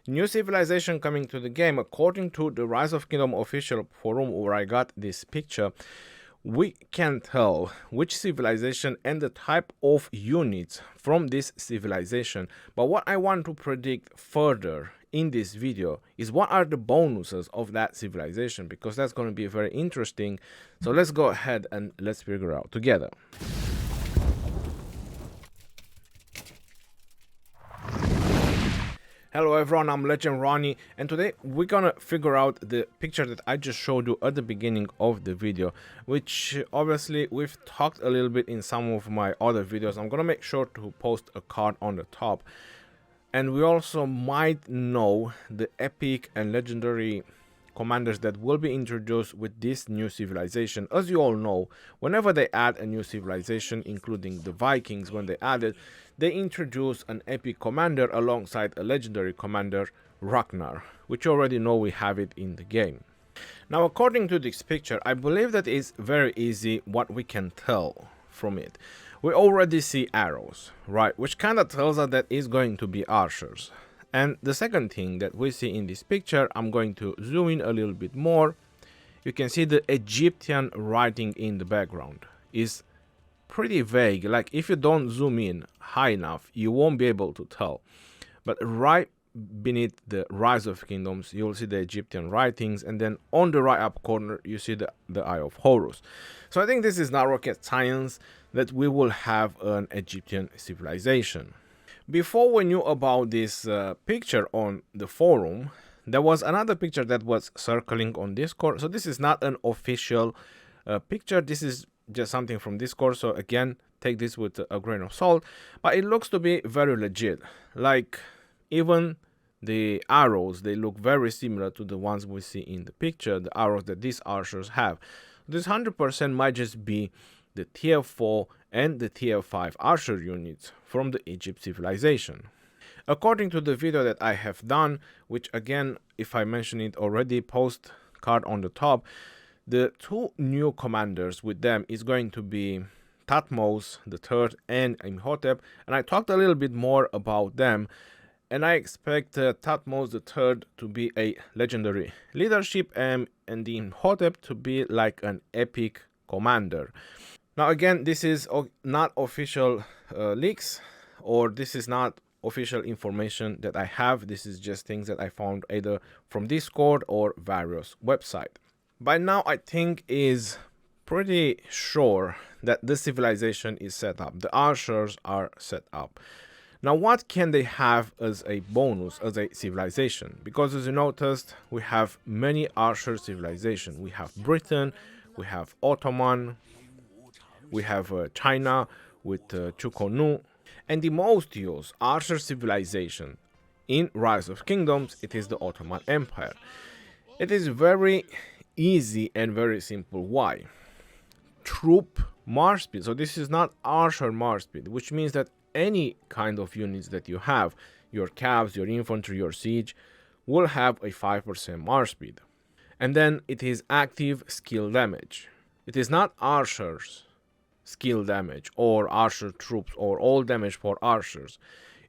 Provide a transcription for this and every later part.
New civilization coming to the game. According to the Rise of Kingdom official forum where I got this picture, we can tell which civilization and the type of units from this civilization. But what I want to predict further in this video is what are the bonuses of that civilization, because that's going to be very interesting. So let's go ahead and let's figure out together. Hello everyone, I'm Legend Ronnie, and today we're gonna figure out the picture that I just showed you at the beginning of the video, which obviously we've talked a little bit in some of my other videos. I'm gonna make sure to post a card on the top, and we also might know the epic and legendary commanders that will be introduced with this new civilization. As you all know, whenever they add a new civilization, including the Vikings, when they added, they introduce an epic commander alongside a legendary commander, Ragnar, which you already know we have it in the game. Now, according to this picture, I believe that it's very easy what we can tell from it. We already see arrows, right, which kind of tells us that it's going to be archers. And the second thing that we see in this picture, I'm going to zoom in a little bit more. You can see the Egyptian writing in the background is pretty vague. Like if you don't zoom in high enough, you won't be able to tell. But right beneath the Rise of Kingdoms, you'll see the Egyptian writings, and then on the right up corner, you see the Eye of Horus. So I think this is not rocket science that we will have an Egyptian civilization. Before we knew about this picture on the forum, there was another picture that was circling on Discord. So this is not an official picture. This is just something from Discord. So again, take this with a grain of salt. But it looks to be very legit. Like even the arrows, they look very similar to the ones we see in the picture, the arrows that these archers have. This 100% might just be the tier 4 and the tier 5 archer units from the Egypt civilization. According to the video that I have done, which again, if I mention it already, post card on the top, the two new commanders with them is going to be Thutmose III and Imhotep, and I talked a little bit more about them, and I expect Thutmose III to be a legendary leadership and the Imhotep to be like an epic commander. Now again, this is not official leaks, or this is not official information that I have. This is just things that I found either from Discord or various websites. By now, I think is pretty sure that the civilization is set up. The archers are set up. Now, what can they have as a bonus, as a civilization? Because as you noticed, we have many archer civilizations. We have Britain, we have Ottoman, we have China with Chukonu, and the most used archer civilization in Rise of Kingdoms, it is the Ottoman Empire. It is very easy and very simple. Why? Troop march speed. So this is not archer march speed, which means that any kind of units that you have, your cabs, your infantry, your siege, will have a 5% march speed. And then it is active skill damage. It is not archers skill damage or archer troops or all damage for archers.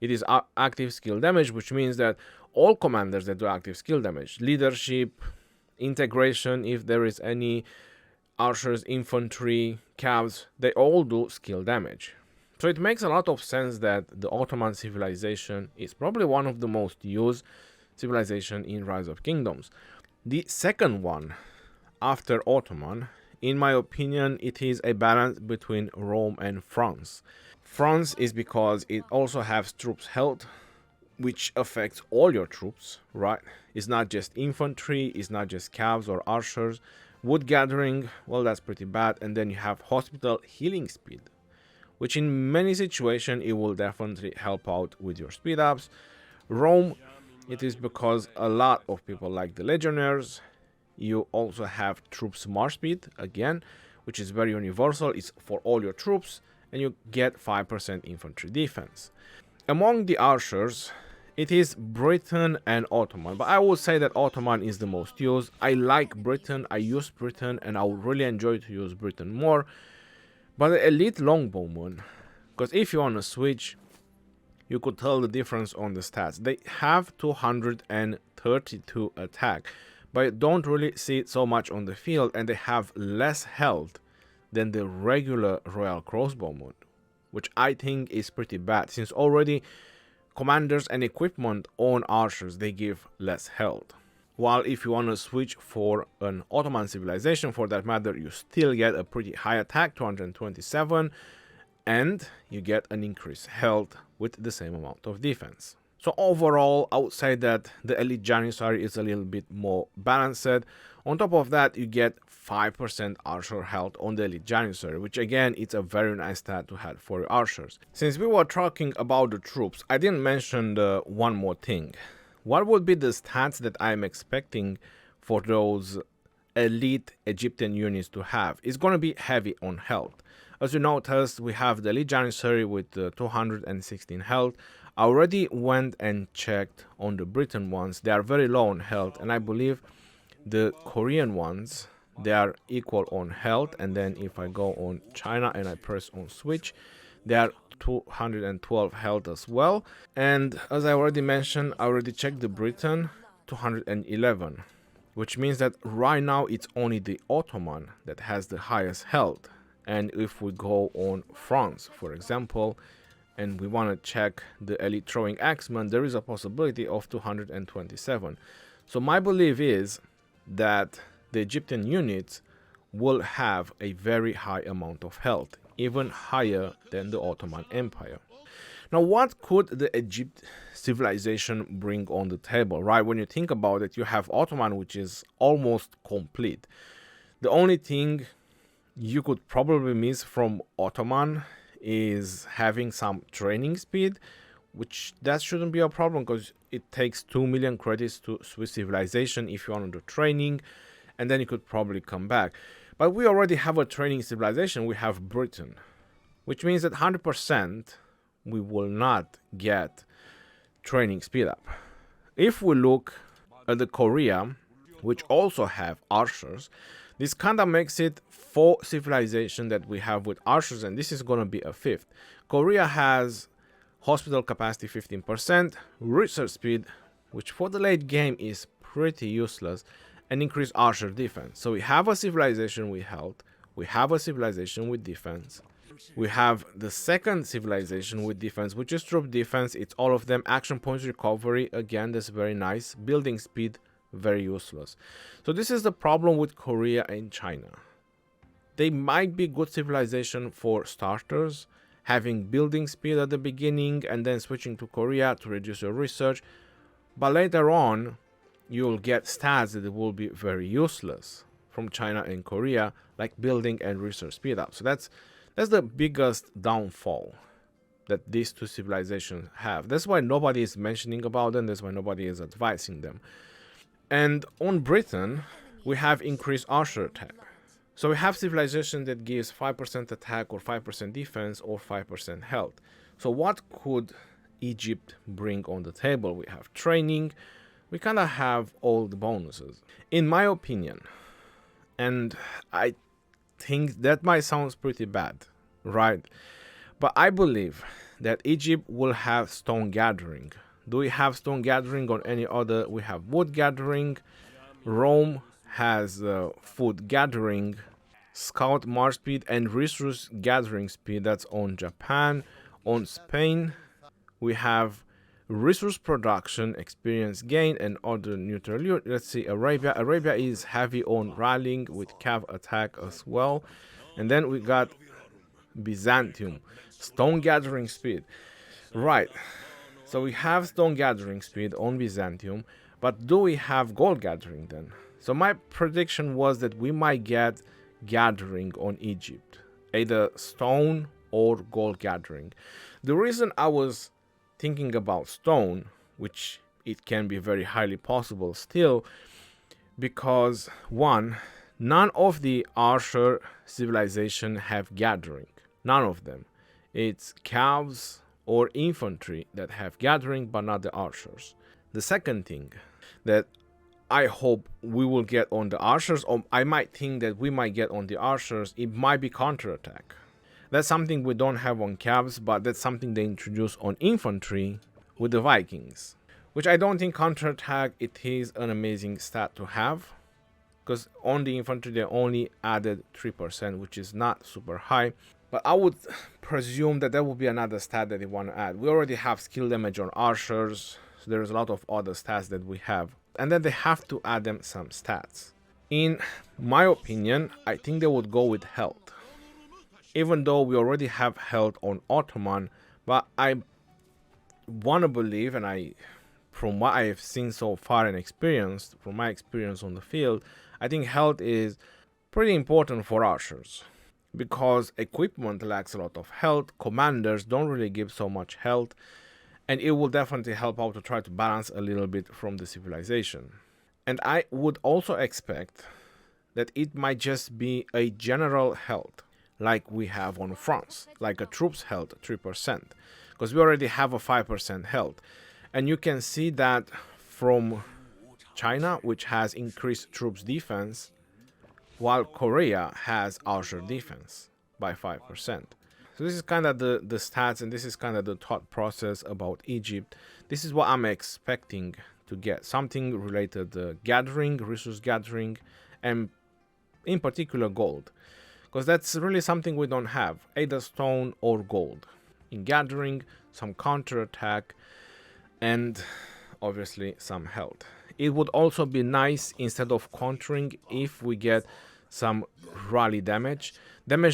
It is active skill damage, which means that all commanders that do active skill damage, leadership, integration, if there is any archers, infantry, cabs, they all do skill damage. So it makes a lot of sense that the Ottoman civilization is probably one of the most used civilization in Rise of Kingdoms. The second one after Ottoman, in my opinion, it is a balance between Rome and France. France is because it also has troops health, which affects all your troops, right? It's not just infantry, it's not just cabs or archers. Wood gathering, well, that's pretty bad. And then you have hospital healing speed, which in many situations, it will definitely help out with your speed ups. Rome, it is because a lot of people like the legionnaires. You also have troops march speed, again, which is very universal. It's for all your troops, and you get 5% infantry defense. Among the archers, it is Britain and Ottoman, but I would say that Ottoman is the most used. I like Britain, I use Britain, and I would really enjoy to use Britain more. But the elite longbowman, because if you want to switch, you could tell the difference on the stats. They have 232 attack, but you don't really see it so much on the field, and they have less health than the regular Royal Crossbow mode, which I think is pretty bad, since already commanders and equipment on archers, they give less health. While if you want to switch for an Ottoman civilization, for that matter, you still get a pretty high attack, 227, and you get an increased health with the same amount of defense. So overall, I would say that the Elite Janissary is a little bit more balanced. On top of that, you get 5% archer health on the Elite Janissary, which again, it's a very nice stat to have for your archers. Since we were talking about the troops, I didn't mention one more thing. What would be the stats that I'm expecting for those elite Egyptian units to have? It's going to be heavy on health. As you noticed, we have the Elite Janissary with 216 health. I already went and checked on the Britain ones. They are very low on health, and I believe the Korean ones, they are equal on health. And then if I go on China and I press on switch, they are 212 health as well. And as I already mentioned, I already checked the Britain, 211, which means that right now it's only the Ottoman that has the highest health. And if we go on France, for example, and we want to check the elite throwing axeman, there is a possibility of 227. So my belief is that the Egyptian units will have a very high amount of health, even higher than the Ottoman Empire. Now, what could the Egypt civilization bring on the table, right? When you think about it, you have Ottoman, which is almost complete. The only thing you could probably miss from Ottoman is having some training speed, which that shouldn't be a problem because it takes 2 million credits to Swiss civilization if you want to do training, and then you could probably come back. But we already have a training civilization. We have Britain, which means that 100% we will not get training speed up. If we look at the Korea, which also have archers, this kind of makes it 4 civilization that we have with archers, and this is going to be a 5th. Korea has hospital capacity 15%, research speed, which for the late game is pretty useless, and increased archer defense. So we have a civilization with health, we have a civilization with defense, we have the second civilization with defense, which is troop defense. It's all of them. Action points recovery, again, that's very nice. Building speed, very useless. So this is the problem with Korea and China. They might be good civilization for starters, having building speed at the beginning and then switching to Korea to reduce your research, but later on you'll get stats that will be very useless from China and Korea, like building and research speed up. So that's the biggest downfall that these two civilizations have. That's why nobody is mentioning about them, that's why nobody is advising them. And on Britain, we have increased archer attack. So we have civilization that gives 5% attack or 5% defense or 5% health. So what could Egypt bring on the table? We have training, we kind of have all the bonuses. In my opinion, and I think that might sound pretty bad, right? But I believe that Egypt will have stone gathering. Do we have stone gathering on any other? We have wood gathering. Rome has food gathering, scout march speed, and resource gathering speed. That's on Japan. On Spain, we have resource production, experience gain, and other neutral. Let's see, Arabia. Arabia is heavy on rallying with cav attack as well. And then we got Byzantium, stone gathering speed. Right. So we have stone gathering speed on Byzantium, but do we have gold gathering then? So my prediction was that we might get gathering on Egypt, either stone or gold gathering. The reason I was thinking about stone, which it can be very highly possible still, because one, none of the archer civilization have gathering. None of them. It's calves or infantry that have gathering, but not the archers. The second thing that I hope we will get on the archers, or I might think that we might get on the archers, it might be counterattack. That's something we don't have on cabs, but that's something they introduced on infantry with the Vikings, which I don't think counterattack it is an amazing stat to have, because on the infantry they only added 3%, which is not super high. But I would presume that there will be another stat that they want to add. We already have skill damage on archers, so there's a lot of other stats that we have, and then they have to add them some stats. In my opinion, I think they would go with health, even though we already have health on Ottoman. But I want to believe, and from what I have seen so far and experienced, from my experience on the field, I think health is pretty important for archers, because equipment lacks a lot of health, commanders don't really give so much health, and it will definitely help out to try to balance a little bit from the civilization. And I would also expect that it might just be a general health, like we have on France, like a troops health 3%, because we already have a 5% health. And you can see that from China, which has increased troops defense, while Korea has archer defense by 5%. So this is kind of the stats, and this is kind of the thought process about Egypt. This is what I'm expecting to get, something related to gathering, resource gathering, and in particular gold, because that's really something we don't have, either stone or gold. In gathering, some counterattack, and obviously some health. It would also be nice, instead of countering, if we get some rally damage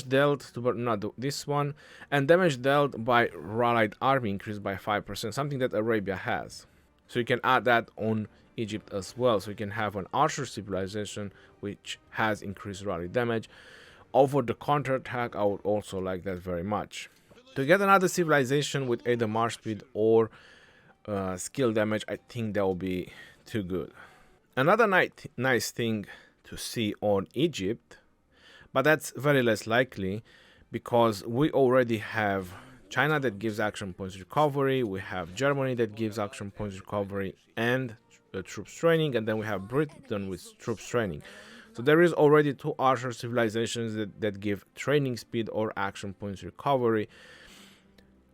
dealt to, but not this one, and damage dealt by rallied army increased by 5%, something that Arabia has. So you can add that on Egypt as well, so you can have an archer civilization which has increased rally damage. Over the counterattack, I would also like that very much. To get another civilization with either march speed or skill damage, I think that will be too good. Another nice thing to see on Egypt, but that's very less likely, because we already have China that gives action points recovery, we have Germany that gives action points recovery and troops training, and then we have Britain with troops training. So there is already 2 archer civilizations that give training speed or action points recovery.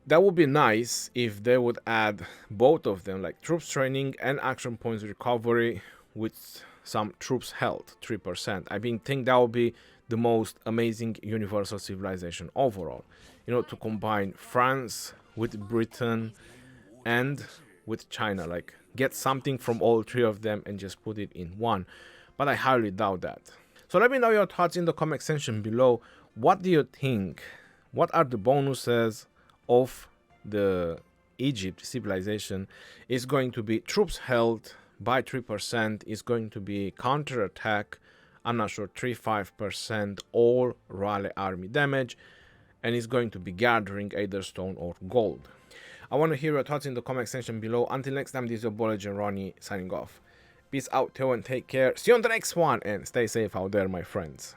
That would be nice if they would add both of them, like troops training and action points recovery with some troops health 3%. I think that would be the most amazing universal civilization overall. You know, to combine France with Britain and with China, like get something from all 3 of them and just put it in one. But I highly doubt that. So let me know your thoughts in the comment section below. What do you think? What are the bonuses of the Egypt civilization? Is going to be troops held by 3%, is going to be counterattack, I'm not sure, 3-5% all rally army damage, and it's going to be gathering either stone or gold. I want to hear your thoughts in the comment section below. Until next time, this is your boy Legend Ronnie signing off. Peace out, Theo, and take care. See you on the next one, and stay safe out there, my friends.